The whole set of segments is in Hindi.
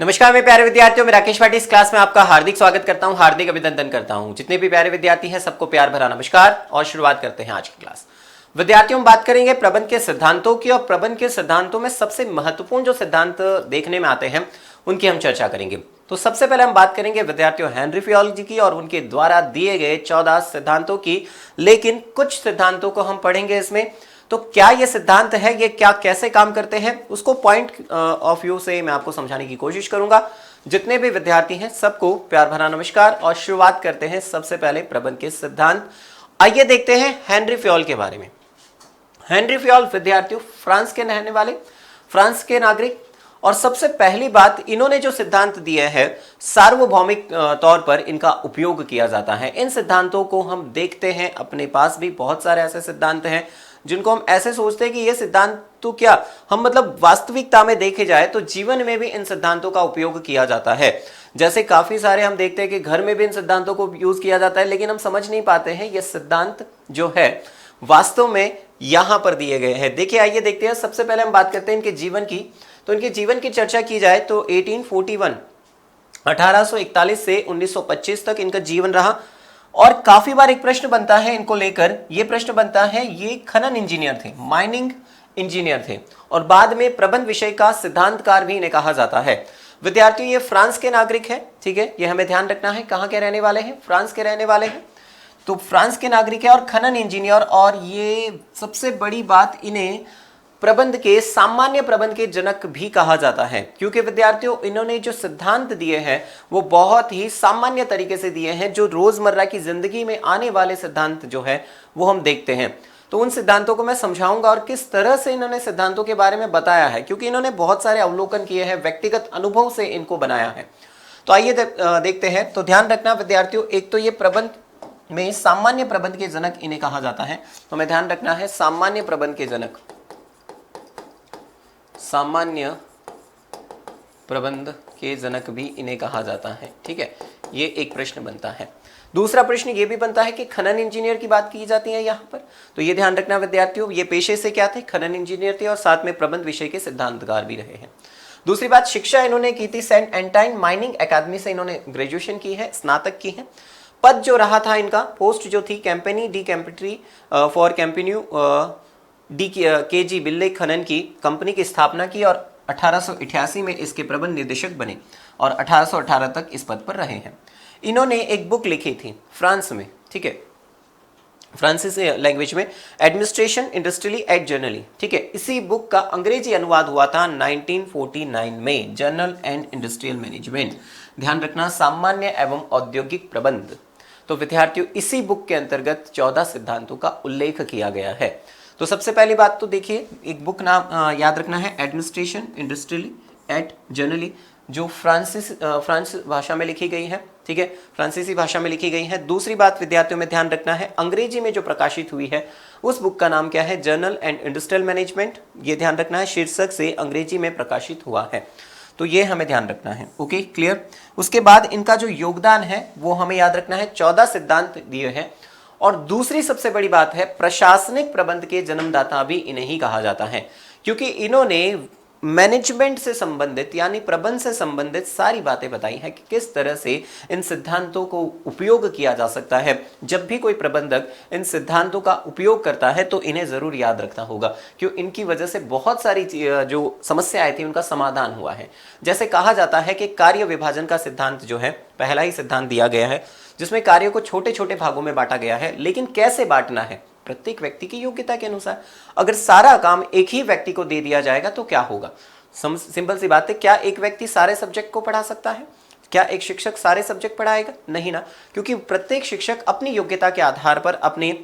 नमस्कार मेरे प्यारे विद्यार्थियों, मैं राकेश पाटिल इस क्लास में आपका हार्दिक स्वागत करता हूं, हार्दिक अभिनंदन करता हूं। जितने भी प्यारे विद्यार्थी हैं सबको प्यार भरा नमस्कार और शुरुआत करते हैं आज की क्लास। विद्यार्थियों, हम बात करेंगे प्रबंध के सिद्धांतों की और प्रबंध के सिद्धांतों में सबसे महत्वपूर्ण जो सिद्धांत देखने में आते हैं उनकी हम चर्चा करेंगे। तो सबसे पहले हम बात करेंगे विद्यार्थियों हेनरी फयोल जी की और उनके द्वारा दिए गए 14 सिद्धांतों की, लेकिन कुछ सिद्धांतों को हम पढ़ेंगे इसमें। तो क्या ये सिद्धांत है, ये क्या कैसे काम करते हैं, उसको पॉइंट ऑफ व्यू से मैं आपको समझाने की कोशिश करूंगा। जितने भी विद्यार्थी हैं सबको प्यार भरा नमस्कार और शुरुआत करते हैं सबसे पहले प्रबंध के सिद्धांत। आइए देखते हैं हेनरी फयोल के बारे में। हेनरी फयोल विद्यार्थियों फ्रांस के रहने वाले, फ्रांस के नागरिक, और सबसे पहली बात इन्होंने जो सिद्धांत दिए हैं सार्वभौमिक तौर पर इनका उपयोग किया जाता है। इन सिद्धांतों को हम देखते हैं, अपने पास भी बहुत सारे ऐसे सिद्धांत हैं जिनको हम ऐसे सोचते हैं कि ये सिद्धांत तो क्या हम मतलब वास्तविकता में देखे जाए तो जीवन में भी इन सिद्धांतों का उपयोग किया जाता है। जैसे काफी सारे हम देखते हैं कि घर में भी इन सिद्धांतों को यूज किया जाता है, लेकिन हम समझ नहीं पाते हैं ये सिद्धांत जो है वास्तव में यहां पर दिए गए हैं। देखिए, आइए देखते हैं। सबसे पहले हम बात करते हैं इनके जीवन की। तो इनके जीवन की चर्चा की जाए तो 1841 से 1925 तक इनका जीवन रहा। और काफी बार एक प्रश्न बनता है इनको लेकर, ये प्रश्न बनता है, ये खनन इंजीनियर थे, माइनिंग इंजीनियर थे और बाद में प्रबंध विषय का सिद्धांतकार भी इन्हें कहा जाता है। विद्यार्थियों, ये फ्रांस के नागरिक हैं, ठीक है, ये हमें ध्यान रखना है। कहां के रहने वाले हैं? फ्रांस के रहने वाले हैं। तो फ्रांस के नागरिक है और खनन इंजीनियर, और ये सबसे बड़ी बात, इन्हें प्रबंध के सामान्य प्रबंध के जनक भी कहा जाता है, क्योंकि विद्यार्थियों इन्होंने जो सिद्धांत दिए हैं वो बहुत ही सामान्य तरीके से दिए हैं। जो रोजमर्रा की जिंदगी में आने वाले सिद्धांत जो है वो हम देखते हैं। तो उन सिद्धांतों को मैं समझाऊंगा और किस तरह से इन्होंने सिद्धांतों के बारे में बताया है, क्योंकि इन्होंने बहुत सारे अवलोकन किए हैं, व्यक्तिगत अनुभव से इनको बनाया है। तो आइए देखते हैं। तो ध्यान रखना विद्यार्थियों, एक तो ये प्रबंध में सामान्य प्रबंध के जनक इन्हें कहा जाता है। तो हमें ध्यान रखना है सामान्य प्रबंध के जनक, सामान्य प्रबंध के जनक भी इन्हें कहा जाता है, ठीक है। ये एक प्रश्न बनता है। दूसरा प्रश्न ये भी बनता है कि खनन इंजीनियर की बात की जाती है यहाँ पर। तो ये ध्यान रखना विद्यार्थियों, ये पेशे से क्या थे? खनन इंजीनियर थे और साथ में प्रबंध विषय के सिद्धांतकार भी रहे हैं। दूसरी बात, शिक्षा इन्होंने की थी सेंट एंटाइन माइनिंग एकेडमी से इन्होंने ग्रेजुएशन की है, स्नातक की है। पद जो रहा था इनका, पोस्ट जो थी, कैंपेनी डी कैंपेट्री फॉर कैंपेन्यू के.जी. बिल्ले खनन की कंपनी की स्थापना की और 1888 में इसके प्रबंध निदेशक बने और 1818 तक इस पद पर रहे हैं। इन्होंने एक बुक लिखी थी फ्रांस में, ठीक है, फ्रांसीसी लैंग्वेज में, एडमिनिस्ट्रेशन इंडस्ट्रियली एट जर्नली, ठीक है। इसी बुक का अंग्रेजी अनुवाद हुआ था 1949 में, जर्नल एंड इंडस्ट्रियल मैनेजमेंट। ध्यान रखना, सामान्य एवं औद्योगिक प्रबंध। तो विद्यार्थियों इसी बुक के अंतर्गत 14 सिद्धांतों का उल्लेख किया गया है। तो सबसे पहली बात तो देखिए, एक बुक नाम याद रखना है, एडमिनिस्ट्रेशन इंडस्ट्रियली एट जर्नली, जो फ्रांस भाषा में लिखी गई है, ठीक है, फ्रांसीसी भाषा में लिखी गई है। दूसरी बात विद्यार्थियों में ध्यान रखना है, अंग्रेजी में जो प्रकाशित हुई है उस बुक का नाम क्या है? Journal and industrial management. ये ध्यान रखना है, शीर्षक से अंग्रेजी में प्रकाशित हुआ है। तो ये हमें ध्यान रखना है, ओके, क्लियर। उसके बाद इनका जो योगदान है वो हमें याद रखना है, 14 सिद्धांत दिए हैं। और दूसरी सबसे बड़ी बात है, प्रशासनिक प्रबंध के जन्मदाता भी इन्हें ही कहा जाता है, क्योंकि इन्होंने मैनेजमेंट से संबंधित यानी प्रबंध से संबंधित सारी बातें बताई हैं कि किस तरह से इन सिद्धांतों को उपयोग किया जा सकता है। जब भी कोई प्रबंधक इन सिद्धांतों का उपयोग करता है तो इन्हें जरूर याद रखना होगा, क्यों इनकी वजह से बहुत सारी जो समस्याएं थी उनका समाधान हुआ है। जैसे कहा जाता है कि कार्य विभाजन का सिद्धांत जो है, पहला ही सिद्धांत दिया गया है जिसमें कार्य को छोटे छोटे भागों में बांटा गया है, लेकिन कैसे बांटना है? प्रत्येक व्यक्ति की योग्यता के अनुसार। अगर सारा काम एक ही व्यक्ति को दे दिया जाएगा तो क्या होगा? सिंपल सी बात है, क्या एक व्यक्ति सारे सब्जेक्ट को पढ़ा सकता है? क्या एक शिक्षक सारे सब्जेक्ट पढ़ाएगा? नहीं ना, क्योंकि प्रत्येक शिक्षक अपनी योग्यता के आधार पर अपने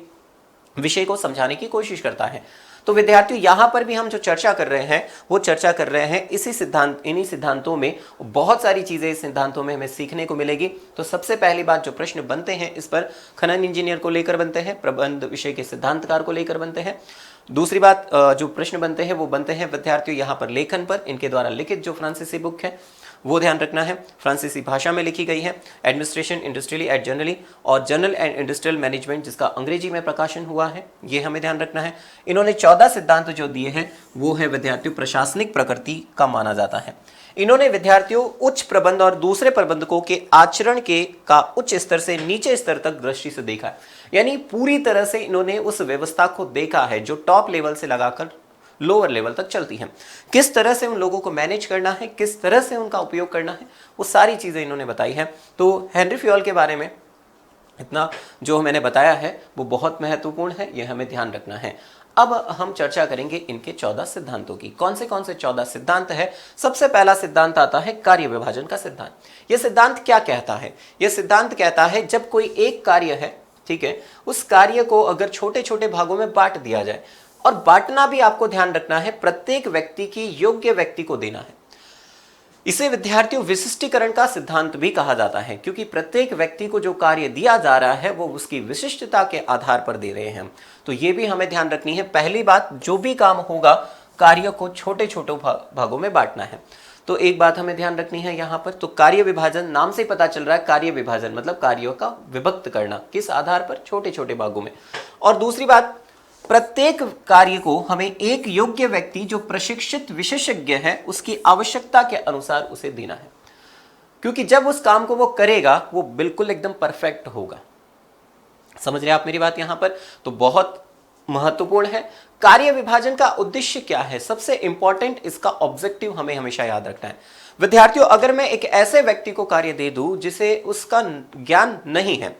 विषय को समझाने की कोशिश करता है। तो विद्यार्थियों यहां पर भी हम जो चर्चा कर रहे हैं वो चर्चा कर रहे हैं इन्हीं सिद्धांतों में। बहुत सारी चीजें इस सिद्धांतों में हमें सीखने को मिलेगी। तो सबसे पहली बात, जो प्रश्न बनते हैं इस पर खनन इंजीनियर को लेकर बनते हैं, प्रबंध विषय के सिद्धांतकार को लेकर बनते हैं। दूसरी बात, जो प्रश्न बनते हैं वो बनते हैं विद्यार्थियों यहाँ पर लेखन पर, इनके द्वारा लिखित जो फ्रांसीसी बुक है। वो ध्यान रखना है। फ्रांसीसी भाषा में लिखी गई है। एडमिनिस्ट्रेशन इंडस्ट्रियली एट जनरली और जनरल एंड इंडस्ट्रियल मैनेजमेंट जिसका अंग्रेजी में प्रकाशन हुआ है, ये हमें ध्यान रखना है। इन्होंने 14 सिद्धांत जो दिए हैं वो है विद्यार्थियों प्रशासनिक प्रकृति का माना जाता है। इन्होंने विद्यार्थियों उच्च प्रबंध और दूसरे प्रबंधकों के आचरण के का उच्च स्तर से नीचे स्तर तक दृष्टि से देखा है, यानी पूरी तरह से इन्होंने उस व्यवस्था को देखा है जो टॉप लेवल से लगाकर लोअर लेवल तक चलती है। किस तरह से उन लोगों को मैनेज करना है, किस तरह से उनका उपयोग करना है, वो सारी चीजें इन्होंने बताई है। तो हेनरी फ्योल के बारे में इतना जो मैंने बताया है वो बहुत महत्वपूर्ण है, ये हमें ध्यान रखना है। अब हम चर्चा करेंगे इनके 14 सिद्धांतों की। कौन से 14 सिद्धांत है? सबसे पहला सिद्धांत आता है कार्य विभाजन का सिद्धांत। यह सिद्धांत क्या कहता है? यह सिद्धांत कहता है जब कोई एक कार्य है, ठीक है, उस कार्य को अगर छोटे छोटे भागों में बांट दिया जाए, और बांटना भी आपको ध्यान रखना है प्रत्येक व्यक्ति की योग्य व्यक्ति को देना है। इसे विद्यार्थियों विशिष्टीकरण का सिद्धांत भी कहा जाता है, क्योंकि प्रत्येक व्यक्ति को जो कार्य दिया जा रहा है वो उसकी विशिष्टता के आधार पर दे रहे हैं। तो ये भी हमें ध्यान रखनी है। पहली बात, जो भी काम होगा कार्य को छोटे छोटे भागों में बांटना है। तो एक बात हमें ध्यान रखनी है यहाँ पर, तो कार्य विभाजन नाम से पता चल रहा है, कार्य विभाजन मतलब कार्यों का विभक्त करना, किस आधार पर? छोटे छोटे भागों में। और दूसरी बात, प्रत्येक कार्य को हमें एक योग्य व्यक्ति जो प्रशिक्षित विशेषज्ञ है उसकी आवश्यकता के अनुसार उसे देना है, क्योंकि जब उस काम को वो करेगा वो बिल्कुल एकदम परफेक्ट होगा। समझ रहे आप मेरी बात यहां पर? तो बहुत महत्वपूर्ण है। कार्य विभाजन का उद्देश्य क्या है? सबसे इंपॉर्टेंट इसका ऑब्जेक्टिव हमें हमेशा याद रखना है। विद्यार्थियों, अगर मैं एक ऐसे व्यक्ति को कार्य दे दूं जिसे उसका ज्ञान नहीं है,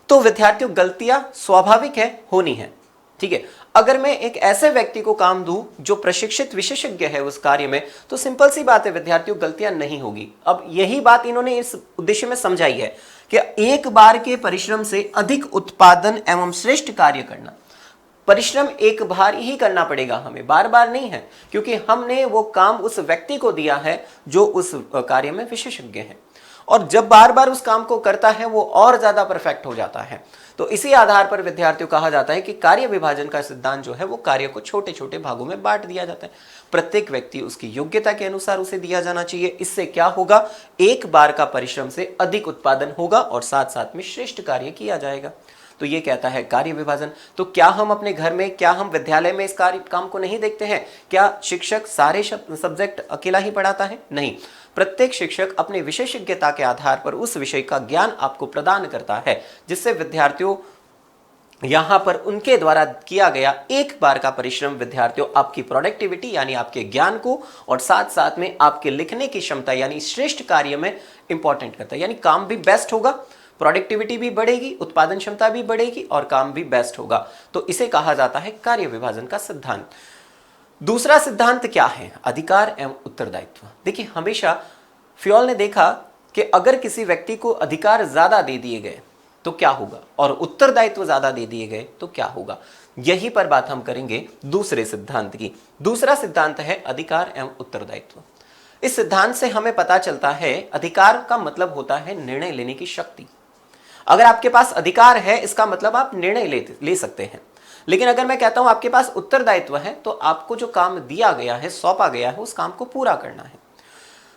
तो विद्यार्थियों गलतियां स्वाभाविक है, होनी है, ठीक है। अगर मैं एक ऐसे व्यक्ति को काम दूं जो प्रशिक्षित विशेषज्ञ है उस कार्य में, तो सिंपल सी बात है विद्यार्थियों, गलतियां नहीं होगी। अब यही बात इन्होंने इस उद्देश्य में समझाई है कि एक बार के परिश्रम से अधिक उत्पादन एवं श्रेष्ठ कार्य करना। परिश्रम एक बार ही करना पड़ेगा हमें, बार बार नहीं है, क्योंकि हमने वो काम उस व्यक्ति को दिया है जो उस कार्य में विशेषज्ञ है, और जब बार बार उस काम को करता है वो और ज्यादा परफेक्ट हो जाता है। तो इसी आधार पर विद्यार्थियों कहा जाता है कि कार्य विभाजन का सिद्धांत जो है वो कार्य को छोटे छोटे भागों में बांट दिया जाता है। प्रत्येक व्यक्ति उसकी योग्यता के अनुसार उसे दिया जाना चाहिए। इससे क्या होगा? एक बार का परिश्रम से अधिक उत्पादन होगा और साथ साथ में श्रेष्ठ कार्य किया जाएगा। तो ये कहता है कार्य विभाजन। तो क्या हम अपने घर में, क्या हम विद्यालय में इस कार्य काम को नहीं देखते हैं? क्या शिक्षक सारे सब्जेक्ट अकेला ही पढ़ाता है? नहीं, प्रत्येक शिक्षक अपने विशेषज्ञता के आधार पर उस विषय का ज्ञान आपको प्रदान करता है, जिससे विद्यार्थियों यहां पर उनके द्वारा किया गया एक बार का परिश्रम विद्यार्थियों आपकी प्रोडक्टिविटी यानी आपके ज्ञान को और साथ साथ में आपके लिखने की क्षमता यानी श्रेष्ठ कार्य में इंपॉर्टेंट करता है। यानी काम भी बेस्ट होगा, प्रोडक्टिविटी भी बढ़ेगी, उत्पादन क्षमता भी बढ़ेगी और काम भी बेस्ट होगा। तो इसे कहा जाता है कार्य विभाजन का सिद्धांत। दूसरा सिद्धांत क्या है? अधिकार एवं उत्तरदायित्व। देखिए, हमेशा फ्योल ने देखा कि अगर किसी व्यक्ति को अधिकार ज्यादा दे दिए गए तो क्या होगा, और उत्तरदायित्व ज्यादा दे दिए गए तो क्या होगा। यही पर बात हम करेंगे दूसरे सिद्धांत की। दूसरा सिद्धांत है अधिकार एवं उत्तरदायित्व। इस सिद्धांत से हमें पता चलता है अधिकार का मतलब होता है निर्णय लेने की शक्ति। अगर आपके पास अधिकार है इसका मतलब आप निर्णय ले सकते हैं। लेकिन अगर मैं कहता हूं आपके पास उत्तरदायित्व है तो आपको जो काम दिया गया है, सौंपा गया है, उस काम को पूरा करना है।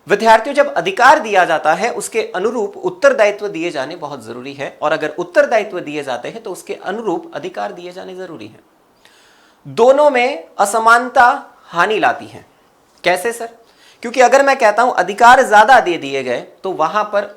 विद्यार्थियों, जब अधिकार दिया जाता है उसके अनुरूप उत्तरदायित्व दिए जाने बहुत जरूरी है, और अगर उत्तरदायित्व दिए जाते हैं तो उसके अनुरूप अधिकार दिए जाने जरूरी है। दोनों में असमानता हानि लाती है। कैसे सर? क्योंकि अगर मैं कहता हूं अधिकार ज्यादा दे दिए गए तो वहां पर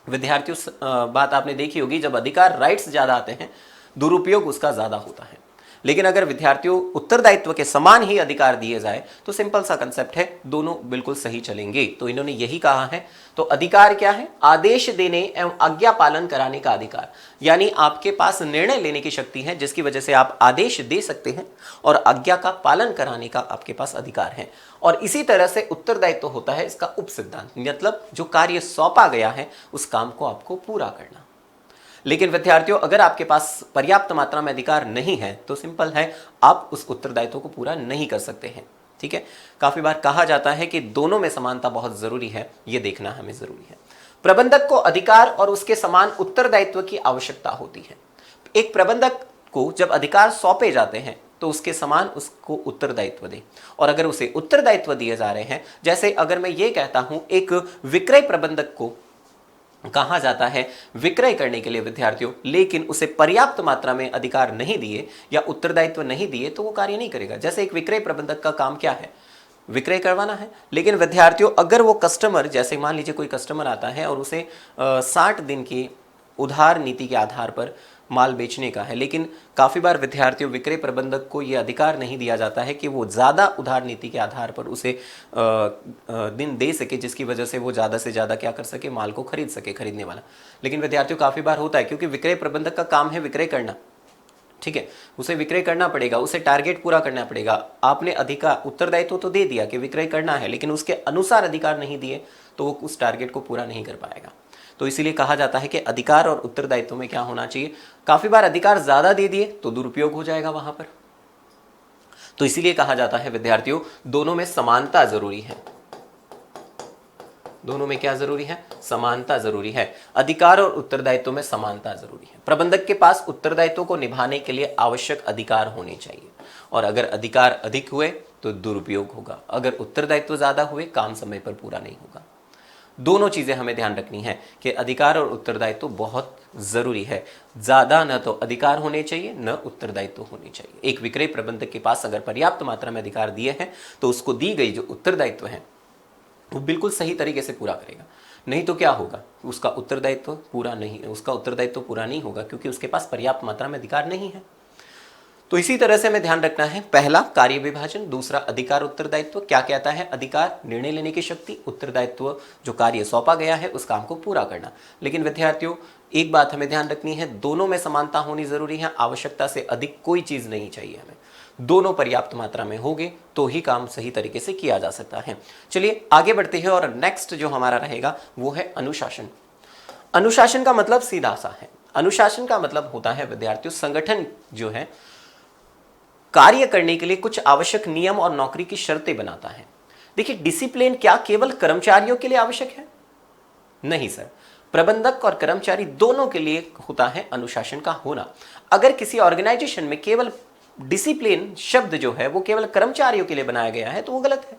विद्यार्थियों बात आपने देखी होगी, जब अधिकार राइट्स ज्यादा आते हैं दुरुपयोग उसका ज्यादा होता है। लेकिन अगर विद्यार्थियों उत्तरदायित्व के समान ही अधिकार दिए जाए तो सिंपल सा कंसेप्ट है, दोनों बिल्कुल सही चलेंगे। तो इन्होंने यही कहा है। तो अधिकार क्या है? आदेश देने एवं आज्ञा पालन कराने का अधिकार, यानी आपके पास निर्णय लेने की शक्ति है जिसकी वजह से आप आदेश दे सकते हैं और आज्ञा का पालन कराने का आपके पास अधिकार है। और इसी तरह से उत्तरदायित्व होता है इसका उप सिद्धांत, मतलब जो कार्य सौंपा गया है उस काम को आपको पूरा करना। लेकिन विद्यार्थियों, अगर आपके पास पर्याप्त मात्रा में अधिकार नहीं है तो सिंपल है, आप उस उत्तरदायित्व को पूरा नहीं कर सकते हैं। ठीक है, काफी बार कहा जाता है कि दोनों में समानता बहुत जरूरी है, यह देखना हमें जरूरी है। प्रबंधक को अधिकार और उसके समान उत्तरदायित्व की आवश्यकता होती है। एक प्रबंधक को जब अधिकार सौंपे जाते हैं तो उसके समान उसको उत्तरदायित्व दे। और अगर उसे उत्तरदायित्व दिए जा रहे हैं, जैसे अगर मैं ये कहता हूं एक विक्रय प्रबंधक को कहा जाता है विक्रय करने के लिए विद्यार्थियों, लेकिन उसे पर्याप्त मात्रा में अधिकार नहीं दिए या उत्तरदायित्व नहीं दिए तो वो कार्य नहीं करेगा। जैसे एक विक्रय प्रबंधक का काम क्या है, विक्रय करवाना है, लेकिन विद्यार्थियों अगर वो कस्टमर, जैसे मान लीजिए कोई कस्टमर आता है और उसे 60 दिन की उधार नीति के आधार पर माल बेचने का है, लेकिन काफ़ी बार विद्यार्थियों विक्रय प्रबंधक को यह अधिकार नहीं दिया जाता है कि वो ज़्यादा उधार नीति के आधार पर उसे दिन दे सके, जिसकी वजह से वो ज़्यादा से ज़्यादा क्या कर सके, माल को खरीद सके खरीदने वाला। लेकिन विद्यार्थियों काफ़ी बार होता है, क्योंकि विक्रय प्रबंधक का काम है विक्रय करना, ठीक है, उसे विक्रय करना पड़ेगा, उसे टारगेट पूरा करना पड़ेगा। आपने अधिकार उत्तरदायित्व तो दे दिया कि विक्रय करना है, लेकिन उसके अनुसार अधिकार नहीं दिए तो वो उस टारगेट को पूरा नहीं कर पाएगा। तो इसीलिए कहा जाता है कि अधिकार और उत्तरदायित्व में क्या होना चाहिए। काफी बार अधिकार ज्यादा दे दिए तो दुरुपयोग हो जाएगा वहां पर, तो इसीलिए कहा जाता है विद्यार्थियों दोनों में समानता जरूरी है। दोनों में क्या जरूरी है, समानता जरूरी है। अधिकार और उत्तरदायित्व में समानता जरूरी है। प्रबंधक के पास उत्तरदायित्व को निभाने के लिए आवश्यक अधिकार होने चाहिए, और अगर अधिकार अधिक हुए तो दुरुपयोग होगा, अगर उत्तरदायित्व ज्यादा हुए काम समय पर पूरा नहीं होगा। दोनों चीजें हमें ध्यान रखनी है कि अधिकार और उत्तरदायित्व बहुत जरूरी है। ज्यादा न तो अधिकार होने चाहिए न उत्तरदायित्व होने चाहिए। एक विक्रय प्रबंधक के पास अगर पर्याप्त मात्रा में अधिकार दिए हैं तो उसको दी गई जो उत्तरदायित्व है वो बिल्कुल सही तरीके से पूरा करेगा, नहीं तो क्या होगा, उसका उत्तरदायित्व पूरा नहीं होगा, क्योंकि उसके पास पर्याप्त मात्रा में अधिकार नहीं है। तो इसी तरह से हमें ध्यान रखना है, पहला कार्य विभाजन, दूसरा अधिकार उत्तरदायित्व। क्या कहता है, अधिकार निर्णय लेने की शक्ति, उत्तरदायित्व जो कार्य सौंपा गया है उस काम को पूरा करना। लेकिन विद्यार्थियों एक बात हमें ध्यान रखनी है, दोनों में समानता होनी जरूरी है। आवश्यकता से अधिक कोई चीज नहीं चाहिए हमें, दोनों पर्याप्त मात्रा में होंगे तो ही काम सही तरीके से किया जा सकता है। चलिए आगे बढ़ते हैं, और नेक्स्ट जो हमारा रहेगा वो है अनुशासन। अनुशासन का मतलब सीधा सा है, अनुशासन का मतलब होता है विद्यार्थियों संगठन जो है कार्य करने के लिए कुछ आवश्यक नियम और नौकरी की शर्तें बनाता है। देखिए डिसिप्लिन क्या केवल कर्मचारियों के लिए आवश्यक है? नहीं सर, प्रबंधक और कर्मचारी दोनों के लिए होता है अनुशासन का होना। अगर किसी ऑर्गेनाइजेशन में केवल डिसिप्लिन शब्द जो है वो केवल कर्मचारियों के लिए बनाया गया है तो वो गलत है,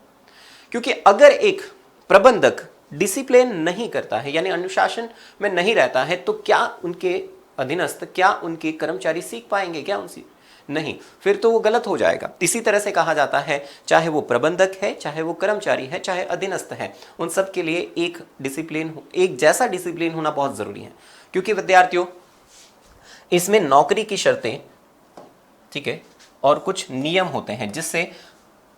क्योंकि अगर एक प्रबंधक डिसिप्लिन नहीं करता है यानी अनुशासन में नहीं रहता है तो क्या उनके अधीनस्थ, क्या उनके कर्मचारी सीख पाएंगे क्या उनसे? नहीं, फिर तो वो गलत हो जाएगा। इसी तरह से कहा जाता है चाहे वो प्रबंधक है, चाहे वो कर्मचारी है, चाहे अधीनस्थ है, उन सब के लिए एक डिसिप्लिन, एक जैसा डिसिप्लिन होना बहुत जरूरी है। क्योंकि विद्यार्थियों इसमें नौकरी की शर्तें, ठीक है, और कुछ नियम होते हैं जिससे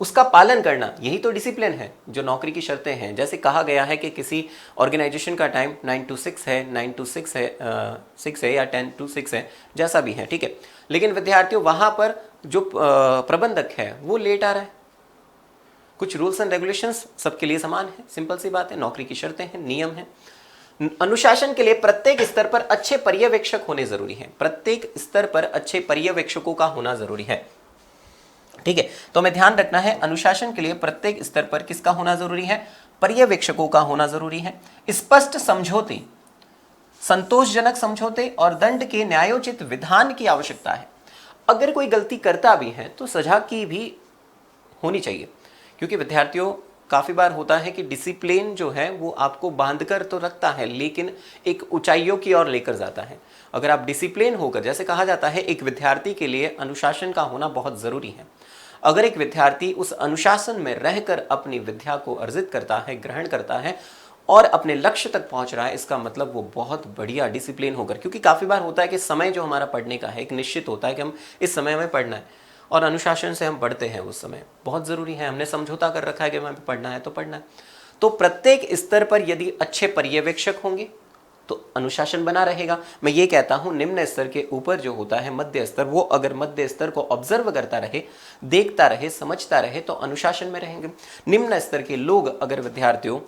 उसका पालन करना, यही तो डिसिप्लिन है। जो नौकरी की शर्तें हैं, जैसे कहा गया है कि किसी ऑर्गेनाइजेशन का टाइम 9 to 6 है, 9 to 6 है, 6 है या 10 to 6 है, जैसा भी है, ठीक है। लेकिन विद्यार्थियों वहां पर जो प्रबंधक है वो लेट आ रहा है। कुछ रूल्स एंड रेगुलेशंस सबके लिए समान है, सिंपल सी बात है, नौकरी की शर्तें हैं, नियम है। अनुशासन के लिए प्रत्येक स्तर पर अच्छे पर्यवेक्षक होने जरूरी है, प्रत्येक स्तर पर अच्छे पर्यवेक्षकों का होना जरूरी है, ठीक है। तो हमें ध्यान रखना है अनुशासन के लिए प्रत्येक स्तर पर किसका होना जरूरी है, पर्यवेक्षकों का होना जरूरी है। स्पष्ट समझौते, संतोषजनक समझौते और दंड के न्यायोचित विधान की आवश्यकता है। अगर कोई गलती करता भी है तो सजा की भी होनी चाहिए, क्योंकि विद्यार्थियों काफी बार होता है कि डिसिप्लिन जो है वो आपको बांधकर तो रखता है लेकिन एक ऊंचाइयों की ओर लेकर जाता है। अगर आप डिसिप्लिन होकर, जैसे कहा जाता है एक विद्यार्थी के लिए अनुशासन का होना बहुत जरूरी है। अगर एक विद्यार्थी उस अनुशासन में रहकर अपनी विद्या को अर्जित करता है, ग्रहण करता है और अपने लक्ष्य तक पहुंच रहा है, इसका मतलब वो बहुत बढ़िया डिसिप्लिन होकर, क्योंकि काफी बार होता है कि समय जो हमारा पढ़ने का है एक निश्चित होता है कि हम इस समय में पढ़ना है और अनुशासन से हम पढ़ते हैं, उस समय बहुत जरूरी है, हमने समझौता कर रखा है कि हमें पढ़ना है तो पढ़ना है। तो प्रत्येक स्तर पर यदि अच्छे पर्यवेक्षक होंगे तो अनुशासन बना रहेगा। मैं ये कहता हूं निम्न स्तर के ऊपर जो होता है मध्य स्तर, वो अगर मध्य स्तर को ऑब्जर्व करता रहे, देखता रहे, समझता रहे तो अनुशासन में रहेंगे। निम्न स्तर के लोग अगर विद्यार्थियों,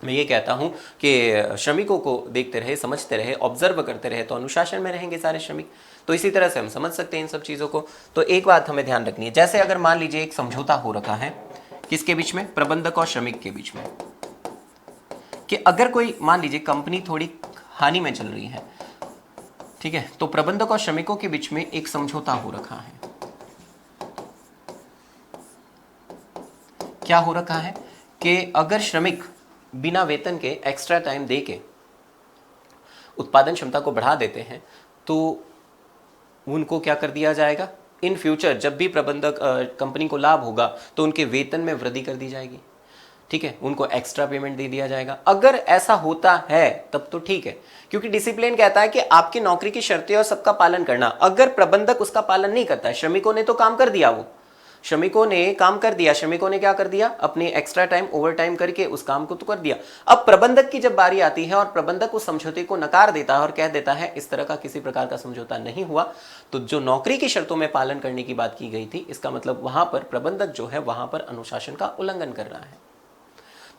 मैं ये कहता हूं कि श्रमिकों को देखते रहे, समझते रहे, ऑब्जर्व करते रहे तो अनुशासन में रहेंगे सारे श्रमिक। तो इसी तरह से हम समझ सकते हैं इन सब चीज़ों को। तो एक बात हमें ध्यान रखनी है, जैसे अगर मान लीजिए एक समझौता हो रखा है किसके बीच में, प्रबंधक और श्रमिक के बीच में, कि अगर कोई मान लीजिए कंपनी थोड़ी हानि में चल रही है, ठीक है, तो प्रबंधक और श्रमिकों के बीच में एक समझौता हो रखा है, क्या हो रखा है कि अगर श्रमिक बिना वेतन के एक्स्ट्रा टाइम दे के उत्पादन क्षमता को बढ़ा देते हैं तो उनको क्या कर दिया जाएगा, इन फ्यूचर जब भी प्रबंधक कंपनी को लाभ होगा तो उनके वेतन में वृद्धि कर दी जाएगी, ठीक है, उनको एक्स्ट्रा पेमेंट दे दिया जाएगा। अगर ऐसा होता है तब तो ठीक है, क्योंकि डिसिप्लिन कहता है कि आपकी नौकरी की शर्तें और सबका पालन करना। अगर प्रबंधक उसका पालन नहीं करता है, श्रमिकों ने तो काम कर दिया, वो श्रमिकों ने काम कर दिया, श्रमिकों ने क्या कर दिया, अपने एक्स्ट्रा टाइम ओवर टाइम करके उस काम को तो कर दिया। अब प्रबंधक की जब बारी आती है और प्रबंधक उस समझौते को नकार देता है और कह देता है इस तरह का किसी प्रकार का समझौता नहीं हुआ, तो जो नौकरी की शर्तों में पालन करने की बात की गई थी, इसका मतलब वहां पर प्रबंधक जो है वहां पर अनुशासन का उल्लंघन कर रहा है।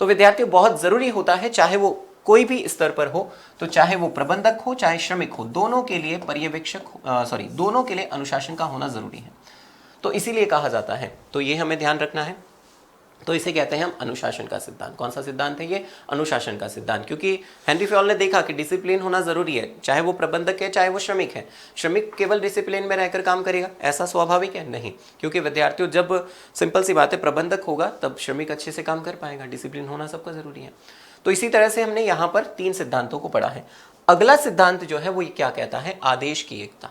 तो विद्यार्थियों बहुत जरूरी होता है, चाहे वो कोई भी स्तर पर हो, तो चाहे वो प्रबंधक हो चाहे श्रमिक हो, दोनों के लिए पर्यवेक्षक दोनों के लिए अनुशासन का होना जरूरी है। तो इसीलिए कहा जाता है, तो ये हमें ध्यान रखना है। तो इसे कहते हैं हम अनुशासन का सिद्धांत। कौन सा सिद्धांत है ये? अनुशासन का सिद्धांत। क्योंकि हेनरी फयोल ने देखा कि डिसिप्लिन होना जरूरी है, चाहे वो प्रबंधक है चाहे वो श्रमिक है। श्रमिक केवल डिसिप्लिन में रहकर काम करेगा ऐसा स्वाभाविक है? नहीं, क्योंकि विद्यार्थियों जब सिंपल सी बात है प्रबंधक होगा तब श्रमिक अच्छे से काम कर पाएगा। डिसिप्लिन होना सबका जरूरी है। तो इसी तरह से हमने यहाँ पर 3 सिद्धांतों को पढ़ा है। अगला सिद्धांत जो है वो क्या कहता है? आदेश की एकता।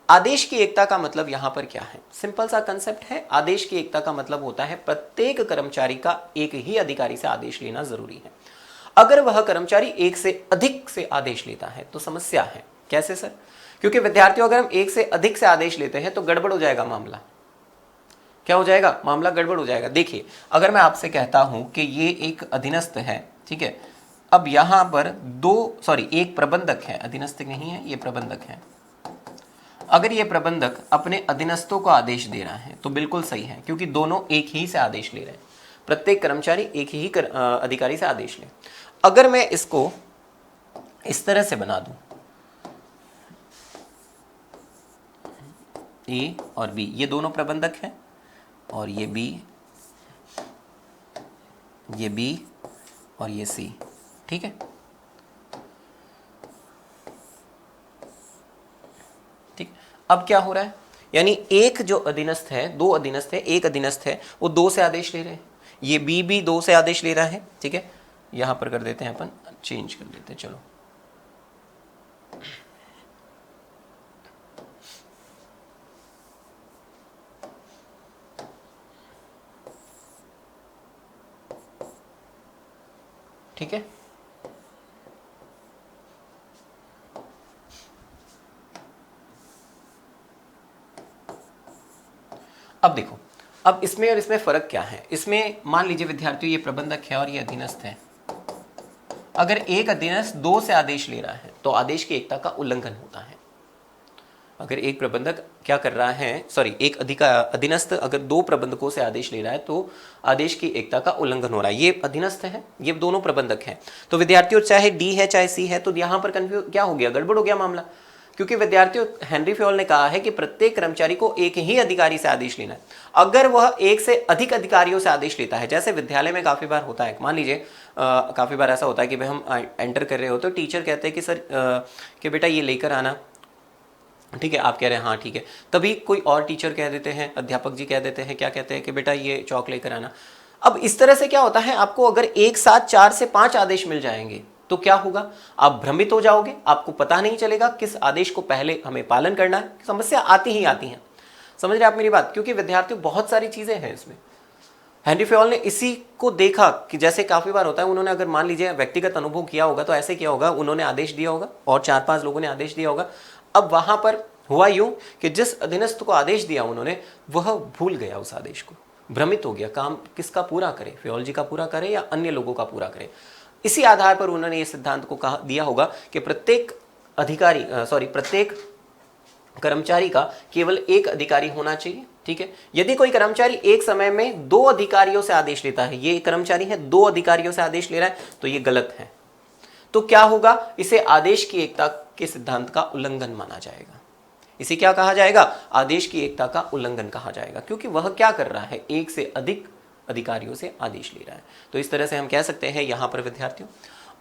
आदेश की एकता का मतलब यहां पर क्या है? सिंपल सा कंसेप्ट है। आदेश की एकता का मतलब होता है प्रत्येक कर्मचारी का एक ही अधिकारी से आदेश लेना जरूरी है। अगर वह कर्मचारी एक से अधिक से आदेश लेता है तो समस्या है। कैसे सर? क्योंकि विद्यार्थियों अगर हम एक से अधिक से आदेश लेते हैं तो गड़बड़ हो जाएगा मामला। क्या हो जाएगा? मामला गड़बड़ हो जाएगा। देखिए, अगर मैं आपसे कहता हूं कि ये एक अधीनस्थ है, ठीक है, अब यहां पर एक प्रबंधक है, अधीनस्थ नहीं है, ये प्रबंधक है। अगर ये प्रबंधक अपने अधीनस्थों को आदेश दे रहा है तो बिल्कुल सही है, क्योंकि दोनों एक ही से आदेश ले रहे हैं। प्रत्येक कर्मचारी एक ही अधिकारी से आदेश ले। अगर मैं इसको इस तरह से बना दूं, ए और बी ये दोनों प्रबंधक हैं, और ये बी और ये सी, ठीक है। अब क्या हो रहा है? यानी एक जो अधीनस्थ है, 2 अधीनस्थ है, एक अधीनस्थ है, वो 2 से आदेश ले रहे हैं। ये बी भी 2 से आदेश ले रहा है, ठीक है। यहां पर कर देते हैं अपन, चेंज कर देते हैं, चलो। ठीक है, अब देखो, अब इसमें और इसमें फर्क क्या है? इसमें मान लीजिए विद्यार्थियों ये प्रबंधक है और ये अधीनस्थ है। अगर एक अधीनस्थ 2 से आदेश ले रहा है तो आदेश की एकता का उल्लंघन होता है। अगर एक प्रबंधक क्या कर रहा है, एक अधीनस्थ अगर 2 प्रबंधकों से आदेश ले रहा है तो आदेश की एकता का उल्लंघन हो रहा है। ये अधीनस्थ है, ये दोनों प्रबंधक हैं। तो विद्यार्थियों चाहे डी है चाहे सी है, तो यहां पर कंफ्यूज क्या हो गया, गड़बड़ हो गया मामला। क्योंकि विद्यार्थियों हेनरी फयोल ने कहा है कि प्रत्येक कर्मचारी को एक ही अधिकारी से आदेश लेना है। अगर वह एक से अधिक अधिकारियों से आदेश लेता है, जैसे विद्यालय में काफी बार होता है, मान लीजिए काफी बार ऐसा होता है कि भाई हम एंटर कर रहे हो तो टीचर कहते हैं कि सर कि बेटा ये लेकर आना, ठीक है, आप कह रहे हैं हाँ ठीक है, तभी कोई और टीचर कह देते हैं, अध्यापक जी कह देते हैं, क्या कहते हैं कि बेटा ये चौक लेकर आना। अब इस तरह से क्या होता है, आपको अगर एक साथ 4 से 5 आदेश मिल जाएंगे तो क्या होगा, आप भ्रमित हो जाओगे, आपको पता नहीं चलेगा किस आदेश को पहले हमें पालन करना है। समस्या आती ही आती है। समझ रहे आप मेरी बात? क्योंकि विद्यार्थियों बहुत सारी चीजें हैं इसमें। हेनरी फयोल ने इसी को देखा कि जैसे काफी बार होता है, उन्होंने अगर मान लीजिए व्यक्तिगत अनुभव किया होगा तो ऐसे किया होगा, उन्होंने आदेश दिया होगा और 4-5 लोगों ने आदेश दिया होगा। अब वहां पर हुआ यूं कि जिस अधीनस्थ को आदेश दिया उन्होंने, वह भूल गया उस आदेश को, भ्रमित हो गया, काम किसका पूरा करे, फयोल जी का पूरा करे या अन्य लोगों का पूरा करे। इसी आधार पर उन्होंने ये सिद्धांत को कहा दिया होगा कि प्रत्येक कर्मचारी का केवल एक अधिकारी होना चाहिए, ठीक है। यदि कोई कर्मचारी एक समय में 2 अधिकारियों से आदेश लेता है, ये कर्मचारी है 2 अधिकारियों से आदेश ले रहा है, तो ये गलत है। तो क्या होगा, इसे आदेश की एकता के सिद्धांत का उल्लंघन माना जाएगा। इसे क्या कहा जाएगा, आदेश की एकता का उल्लंघन कहा जाएगा, क्योंकि वह क्या कर रहा है, एक से अधिक अधिकारियों से आदेश ले रहा है। तो इस तरह से हम कह सकते हैं यहां पर विद्यार्थियों,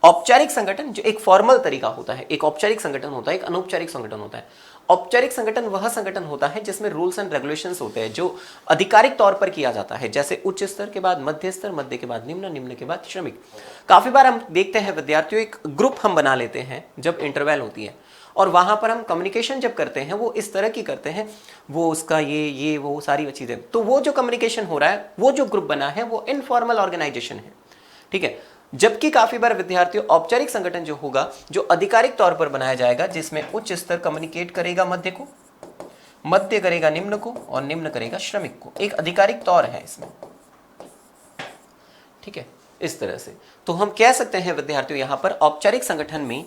औपचारिक संगठन जो एक फॉर्मल तरीका होता है, एक औपचारिक संगठन होता है, एक अनौपचारिक संगठन होता है। औपचारिक संगठन वह संगठन होता है जिसमें रूल्स एंड रेगुलेशंस होते हैं, जो आधिकारिक तौर पर किया जाता है, जैसे उच्च स्तर के बाद मध्य स्तर, मध्य के बाद निम्न, निम्न के बाद श्रमिक। काफी बार हम देखते हैं विद्यार्थियों, एक ग्रुप हम बना लेते हैं जब इंटरवल होती है, और वहां पर हम कम्युनिकेशन जब करते हैं वो इस तरह की करते हैं, वो उसका ये वो सारी चीजें, तो वो जो कम्युनिकेशन हो रहा है, वो जो ग्रुप बना है, वो इनफॉर्मल ऑर्गेनाइजेशन है, ठीक है। जबकि काफी बार विद्यार्थियों औपचारिक संगठन जो होगा, जो आधिकारिक तौर पर बनाया जाएगा, जिसमें उच्च स्तर कम्युनिकेट करेगा मध्य को, मध्य करेगा निम्न को, और निम्न करेगा श्रमिक को। एक आधिकारिक तौर है इसमें, ठीक है, इस तरह से। तो हम कह सकते हैं विद्यार्थियों, यहां पर औपचारिक संगठन में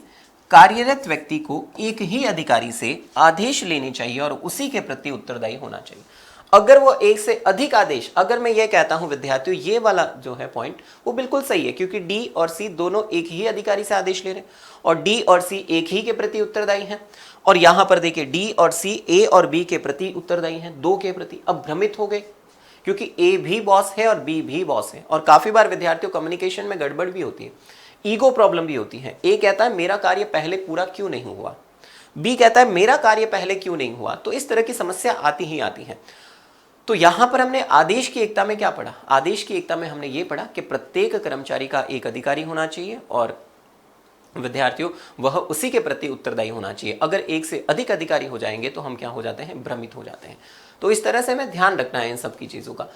कार्यरत व्यक्ति को एक ही अधिकारी से आदेश लेने चाहिए और उसी के प्रति उत्तरदायी होना चाहिए। अगर वो एक से अधिक आदेश, अगर मैं ये कहता हूं विद्यार्थियों, ये वाला जो है पॉइंट वो बिल्कुल सही है, क्योंकि डी और सी दोनों एक ही अधिकारी से आदेश ले रहे हैं, और डी और सी एक ही के प्रति उत्तरदायी हैं। और यहां पर देखिए डी और सी ए और बी के प्रति उत्तरदायी हैं, दो के प्रति। अब भ्रमित हो गए, क्योंकि ए भी बॉस है और बी भी बॉस है, और काफी बार विद्यार्थियों कम्युनिकेशन में गड़बड़ भी होती है, ईगो प्रॉब्लम भी होती है। ए कहता है मेरा कार्य पहले पूरा क्यों नहीं हुआ, बी कहता है मेरा कार्य पहले क्यों नहीं हुआ, तो इस तरह की समस्या आती ही आती है। तो यहां पर हमने आदेश की एकता में क्या पढ़ा, आदेश की एकता में हमने ये पढ़ा कि प्रत्येक कर्मचारी का एक अधिकारी होना चाहिए और विद्यार्थियों वह उसी के प्रति उत्तरदायी होना चाहिए। अगर एक से अधिक अधिकारी हो जाएंगे तो हम क्या हो जाते हैं, भ्रमित हो जाते हैं। तो इस तरह से हमें ध्यान रखना है इन सब की चीजों का।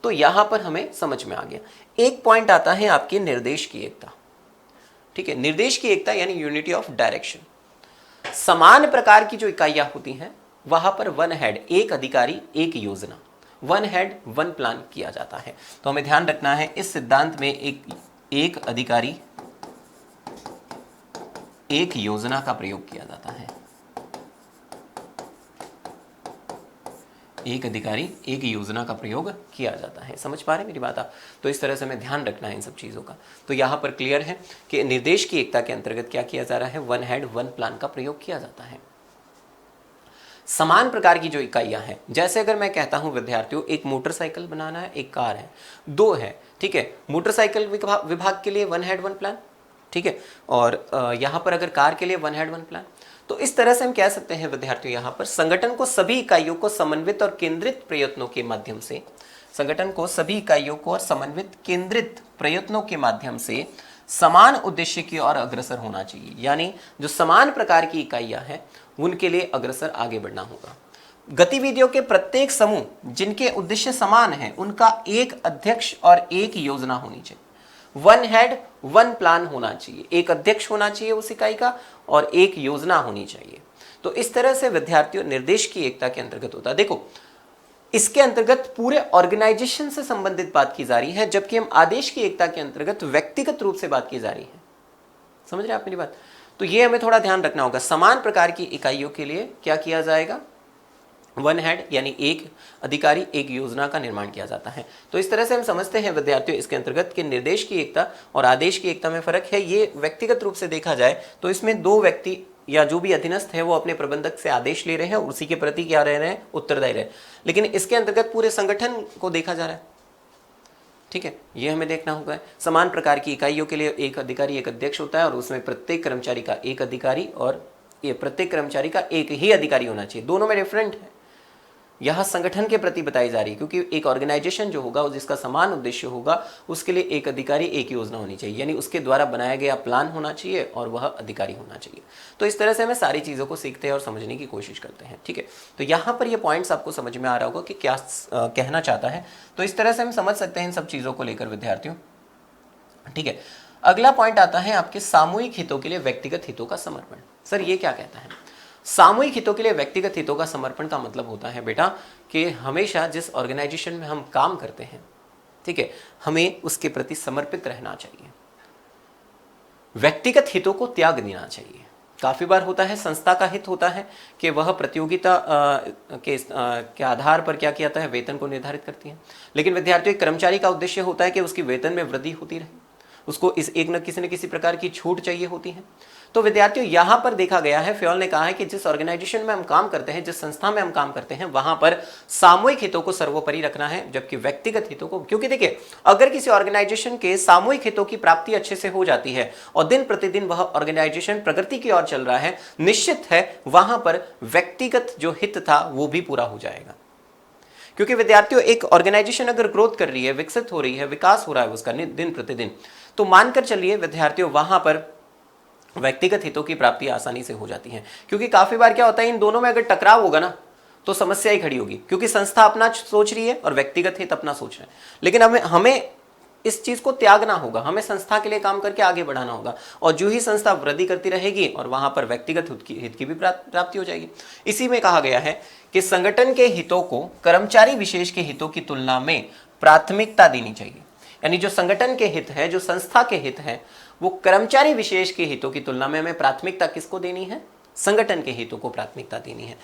तो यहां पर हमें समझ में आ गया। एक पॉइंट आता है आपके निर्देश की एकता, ठीक है। निर्देश की एकता यानी यूनिटी ऑफ डायरेक्शन। समान प्रकार की जो इकाइयां होती हैं वहां पर वन हेड, एक अधिकारी एक योजना, वन हेड वन प्लान किया जाता है। तो हमें ध्यान रखना है इस सिद्धांत में एक अधिकारी एक योजना का प्रयोग किया जाता है, एक अधिकारी एक योजना का प्रयोग किया जाता है। समझ पा रहे हैं मेरी बात आप? तो इस तरह से हमें ध्यान रखना है इन सब चीजों का। तो यहां पर क्लियर है कि निर्देश की एकता के अंतर्गत क्या किया जा रहा है, वन हेड वन प्लान का प्रयोग किया जाता है। समान प्रकार की जो इकाइयां हैं, जैसे अगर मैं कहता हूं विद्यार्थियों एक मोटरसाइकिल बनाना है, एक कार है, दो है, ठीक है। मोटरसाइकिल विभाग के लिए वन हेड वन प्लान, ठीक है, और यहां पर अगर कार के लिए वन हेड वन प्लान। तो इस तरह से हम कह सकते हैं विद्यार्थियों, यहां पर संगठन को सभी इकाइयों को समन्वित और केंद्रित प्रयत्नों के माध्यम से, संगठन को सभी इकाइयों को समन्वित केंद्रित प्रयत्नों के माध्यम से समान उद्देश्य की ओर अग्रसर होना चाहिए। यानी जो समान प्रकार की इकाइयां हैं उनके लिए अग्रसर आगे बढ़ना होगा। गतिविधियों के प्रत्येक समूह जिनके उद्देश्य समान हैं उनका एक अध्यक्ष और एक योजना होनी चाहिए। वन हेड वन प्लान होना चाहिए, एक अध्यक्ष होना चाहिए उस इकाई का और एक योजना होनी चाहिए। तो इस तरह से विद्यार्थियों निर्देश की एकता के अंतर्गत होता है। देखो इसके अंतर्गत पूरे ऑर्गेनाइजेशन से संबंधित बात की जा रही है, जबकि हम आदेश की एकता के अंतर्गत व्यक्तिगत रूप से बात की जा रही है। समझ रहे हैं आप मेरी बात? तो ये हमें थोड़ा ध्यान रखना होगा। समान प्रकार की इकाइयों के लिए क्या किया जाएगा, वन हेड यानी एक अधिकारी एक योजना का निर्माण किया जाता है। तो इस तरह से हम समझते हैं विद्यार्थियों इसके अंतर्गत कि निर्देश की एकता और आदेश की एकता में फर्क है। ये व्यक्तिगत रूप से देखा जाए तो इसमें दो व्यक्ति या जो भी अधीनस्थ है वो अपने प्रबंधक से आदेश ले रहे हैं, उसी के प्रति क्या रह रहे हैं, उत्तरदायी रहे। लेकिन इसके अंतर्गत पूरे संगठन को देखा जा रहा है, ठीक है, ये हमें देखना होगा। समान प्रकार की इकाइयों के लिए एक अधिकारी एक अध्यक्ष होता है और उसमें प्रत्येक कर्मचारी का एक अधिकारी और ये प्रत्येक कर्मचारी का एक ही अधिकारी होना चाहिए। दोनों में डिफरेंट है। यह संगठन के प्रति बताई जा रही है, क्योंकि एक ऑर्गेनाइजेशन जो होगा जिसका समान उद्देश्य होगा उसके लिए एक अधिकारी एक योजना होनी चाहिए, यानी उसके द्वारा बनाया गया प्लान होना चाहिए और वह अधिकारी होना चाहिए। तो इस तरह से हमें सारी चीज़ों को सीखते हैं और समझने की कोशिश करते हैं, ठीक है। तो यहाँ पर ये पॉइंट्स आपको समझ में आ रहा होगा कि क्या कहना चाहता है। तो इस तरह से हम समझ सकते हैं इन सब चीज़ों को लेकर विद्यार्थियों, ठीक है। अगला पॉइंट आता है आपके सामूहिक हितों के लिए व्यक्तिगत हितों का समर्पण। सर ये क्या कहता है? सामूहिक हितों के लिए व्यक्तिगत हितों का समर्पण का मतलब होता है बेटा कि हमेशा जिस ऑर्गेनाइजेशन में हम काम करते हैं, ठीक है, हमें उसके प्रति समर्पित रहना चाहिए, व्यक्तिगत हितों को त्याग देना चाहिए। काफी बार होता है संस्था का हित होता है कि वह प्रतियोगिता के आधार पर क्या किया जाता है, वेतन को निर्धारित करती है। लेकिन विद्यार्थियों कर्मचारी का उद्देश्य होता है कि उसकी वेतन में वृद्धि होती रहे, उसको इस एक न किसी प्रकार की छूट चाहिए होती है। तो विद्यार्थियों यहां पर देखा गया है, फ्योल ने कहा है कि जिस ऑर्गेनाइजेशन में हम काम करते हैं, जिस संस्था में हम काम करते हैं, वहां पर सामूहिक हितों को सर्वोपरि रखना है, जबकि व्यक्तिगत हितों को, क्योंकि देखिए अगर किसी ऑर्गेनाइजेशन के सामूहिक हितों की प्राप्ति अच्छे से हो जाती है और दिन प्रतिदिन वह ऑर्गेनाइजेशन प्रगति की ओर चल रहा है, निश्चित है वहां पर व्यक्तिगत जो हित था वो भी पूरा हो जाएगा। क्योंकि विद्यार्थियों एक ऑर्गेनाइजेशन अगर ग्रोथ कर रही है, विकसित हो रही है, विकास हो रहा है उसका दिन प्रतिदिन, तो मानकर चलिए विद्यार्थियों वहां पर व्यक्तिगत हितों की प्राप्ति आसानी से हो जाती है। क्योंकि काफी बार क्या होता है, इन दोनों में अगर टकराव होगा ना तो समस्या ही खड़ी होगी, क्योंकि संस्था अपना सोच रही है और व्यक्तिगत हित अपना सोच रहे हैं। लेकिन हमें इस चीज को त्यागना होगा, हमें संस्था के लिए काम करके आगे बढ़ाना होगा, और जो ही संस्था वृद्धि करती रहेगी और वहां पर व्यक्तिगत हित की भी प्राप्ति हो जाएगी। इसी में कहा गया है कि संगठन के हितों को कर्मचारी विशेष के हितों की तुलना में प्राथमिकता देनी चाहिए। यानी जो संगठन के हित है, जो संस्था के हित है, वो कर्मचारी विशेष के हितों की तुलना में हमें प्राथमिकता किसको देनी है? संगठन के हितों को प्राथमिकता देनी है।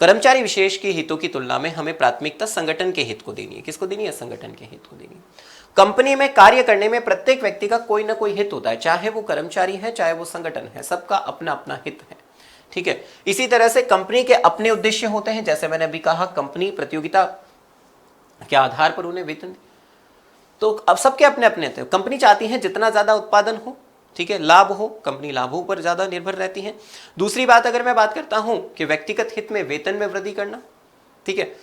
कर्मचारी विशेष के हितों की तुलना में हमें प्राथमिकता संगठन के हित को देनी है। किसको देनी है? संगठन के हित को देनी है। कंपनी में कार्य करने में प्रत्येक व्यक्ति का कोई ना कोई हित होता है, चाहे वो कर्मचारी है चाहे वो संगठन है, सबका अपना अपना हित है। ठीक है। इसी तरह से कंपनी के अपने उद्देश्य होते हैं, जैसे मैंने अभी कहा कंपनी प्रतियोगिता के आधार पर उन्हें वेतन, तो अब सबके अपने अपने थे। कंपनी चाहती है जितना ज्यादा उत्पादन हो, ठीक है, लाभ हो, कंपनी लाभों पर ज्यादा निर्भर रहती है। दूसरी बात अगर मैं बात करता हूं कि व्यक्तिगत हित में वेतन में वृद्धि करना, ठीक है,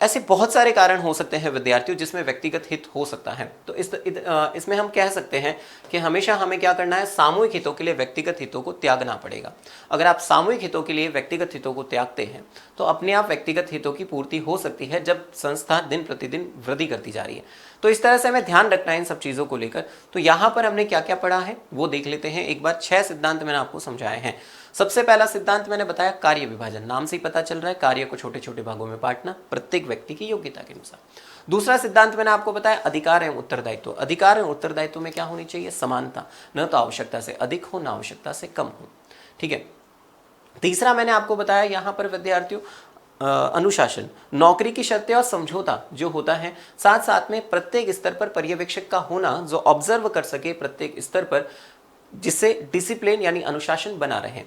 ऐसे बहुत सारे कारण हो सकते हैं विद्यार्थियों जिसमें व्यक्तिगत हित हो सकता है। तो इसमें हम कह सकते हैं कि हमेशा हमें क्या करना है, सामूहिक हितों के लिए व्यक्तिगत हितों को त्यागना पड़ेगा। अगर आप सामूहिक हितों के लिए व्यक्तिगत हितों को त्यागते हैं तो अपने आप व्यक्तिगत हितों की पूर्ति हो सकती है जब संस्था दिन प्रतिदिन वृद्धि करती जा रही है। तो इस तरह से हमें ध्यान रखना है इन सब चीजों को लेकर। तो यहां पर हमने क्या क्या पढ़ा है वो देख लेते हैं। एक बार 6 सिद्धांत मैंने आपको समझाए हैं। सबसे पहला सिद्धांत मैंने बताया कार्य विभाजन, नाम से ही पता चल रहा है कार्य को छोटे छोटे भागों में बांटना प्रत्येक व्यक्ति की योग्यता के अनुसार। दूसरा सिद्धांत मैंने आपको बताया अधिकार एवं उत्तरदायित्व। अधिकार एवं उत्तरदायित्व में क्या होनी चाहिए? समानता, न तो आवश्यकता से अधिक हो, न आवश्यकता से कम हो। ठीक है। तीसरा मैंने आपको बताया यहां पर विद्यार्थियों अनुशासन, नौकरी की शर्तें और समझौता जो होता है, साथ साथ में प्रत्येक स्तर पर पर्यवेक्षक का होना जो ऑब्जर्व कर सके प्रत्येक स्तर पर, जिससे डिसिप्लिन यानी अनुशासन बना रहे।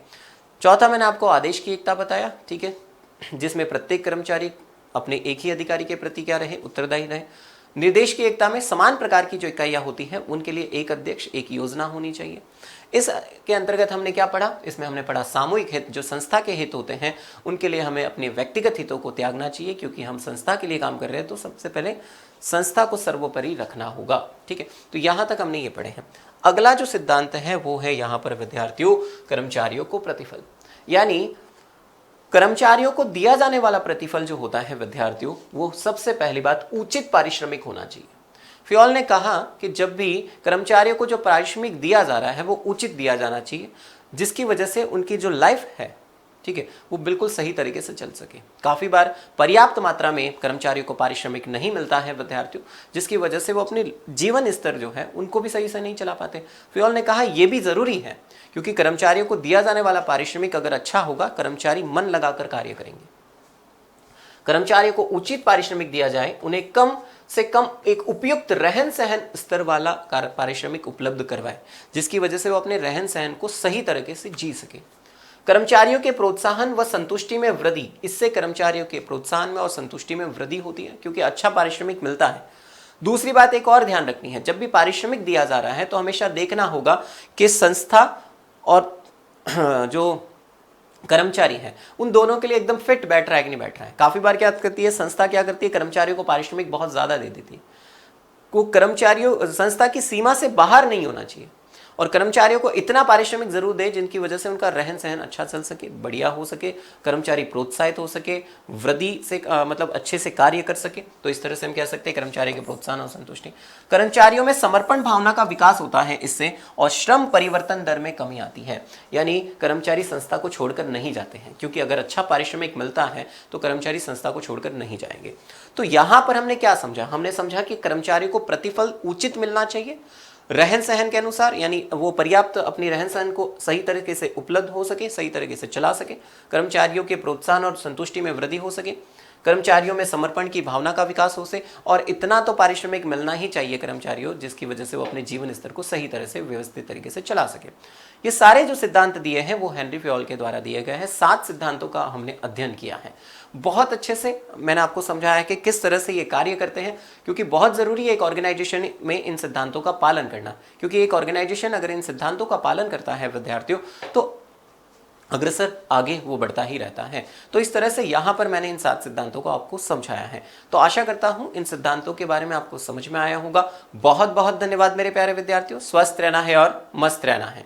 चौथा मैंने आपको आदेश की एकता बताया, ठीक है, जिसमें प्रत्येक कर्मचारी अपने एक ही अधिकारी के प्रति क्या रहे? उत्तरदायी रहे। निर्देश की एकता में समान प्रकार की जो इकाइयां होती हैं उनके लिए एक अध्यक्ष, एक योजना होनी चाहिए। इसके अंतर्गत हमने क्या पढ़ा? इसमें हमने पढ़ा सामूहिक हित, जो संस्था के हित होते हैं उनके लिए हमें अपने व्यक्तिगत हितों को त्यागना चाहिए, क्योंकि हम संस्था के लिए काम कर रहे हैं तो सबसे पहले संस्था को सर्वोपरि रखना होगा। ठीक है। तो यहां तक हमने ये पढ़े हैं। अगला जो सिद्धांत है वो है यहां पर विद्यार्थियों कर्मचारियों को प्रतिफल, यानी कर्मचारियों को दिया जाने वाला प्रतिफल जो होता है विद्यार्थियों, वो सबसे पहली बात उचित पारिश्रमिक होना चाहिए। फ्योल ने कहा कि जब भी कर्मचारियों को जो पारिश्रमिक दिया जा रहा है वो उचित दिया जाना चाहिए, जिसकी वजह से उनकी जो लाइफ है, ठीक है, वो बिल्कुल सही तरीके से चल सके। काफी बार पर्याप्त मात्रा में कर्मचारियों को पारिश्रमिक नहीं मिलता है विद्यार्थियों, जिसकी वजह से वो अपने जीवन स्तर जो है उनको भी सही से नहीं चला पाते। फ्योल ने कहा यह भी जरूरी है, क्योंकि कर्मचारियों को दिया जाने वाला पारिश्रमिक अगर अच्छा होगा, कर्मचारी मन लगाकर कार्य करेंगे। कर्मचारियों को उचित पारिश्रमिक दिया जाए, उन्हें कम से कम एक उपयुक्त रहन सहन स्तर वाला पारिश्रमिक उपलब्ध करवाए, जिसकी वजह से वो अपने रहन सहन को सही तरीके से जी सके। कर्मचारियों के प्रोत्साहन व संतुष्टि में वृद्धि, इससे कर्मचारियों के प्रोत्साहन में और संतुष्टि में वृद्धि होती है, क्योंकि अच्छा पारिश्रमिक मिलता है। दूसरी बात एक और ध्यान रखनी है, जब भी पारिश्रमिक दिया जा रहा है तो हमेशा देखना होगा कि संस्था और जो कर्मचारी है उन दोनों के लिए एकदम फिट बैठ रहा है कि नहीं बैठ रहा है। काफी बार क्या करती है संस्था, क्या करती है, कर्मचारियों को पारिश्रमिक बहुत ज्यादा दे देती है। वो कर्मचारियों संस्था की सीमा से बाहर नहीं होना चाहिए, और कर्मचारियों को इतना पारिश्रमिक जरूर दे जिनकी वजह से उनका रहन सहन अच्छा चल सके, बढ़िया हो सके, कर्मचारी प्रोत्साहित हो सके, वृद्धि से मतलब अच्छे से कार्य कर सके। तो इस तरह से हम कह सकते हैं कर्मचारी के प्रोत्साहन और संतुष्टि। कर्मचारियों में समर्पण भावना का विकास होता है इससे, और श्रम परिवर्तन दर में कमी आती है, यानी कर्मचारी संस्था को छोड़कर नहीं जाते हैं, क्योंकि अगर अच्छा पारिश्रमिक मिलता है तो कर्मचारी संस्था को छोड़कर नहीं जाएंगे। तो यहां पर हमने क्या समझा? हमने समझा कि कर्मचारियों को प्रतिफल उचित मिलना चाहिए, रहन सहन के अनुसार, यानी वो पर्याप्त अपनी रहन सहन को सही तरीके से उपलब्ध हो सके, सही तरीके से चला सके, कर्मचारियों के प्रोत्साहन और संतुष्टि में वृद्धि हो सके, कर्मचारियों में समर्पण की भावना का विकास हो से, और इतना तो पारिश्रमिक मिलना ही चाहिए कर्मचारियों जिसकी वजह से वो अपने जीवन स्तर को सही तरह से व्यवस्थित तरीके से चला सके। ये सारे जो सिद्धांत दिए हैं वो हेनरी फ्योल के द्वारा दिए गए हैं। 7 सिद्धांतों का हमने अध्ययन किया है। बहुत अच्छे से मैंने आपको समझाया है कि किस तरह से ये कार्य करते हैं, क्योंकि बहुत जरूरी है एक ऑर्गेनाइजेशन में इन सिद्धांतों का पालन करना, क्योंकि एक ऑर्गेनाइजेशन अगर इन सिद्धांतों का पालन करता है विद्यार्थियों, तो अग्रसर आगे वो बढ़ता ही रहता है। तो इस तरह से यहाँ पर मैंने इन 7 सिद्धांतों को आपको समझाया है। तो आशा करता हूँ इन सिद्धांतों के बारे में आपको समझ में आया होगा। बहुत बहुत धन्यवाद मेरे प्यारे विद्यार्थियों। स्वस्थ रहना है और मस्त रहना है।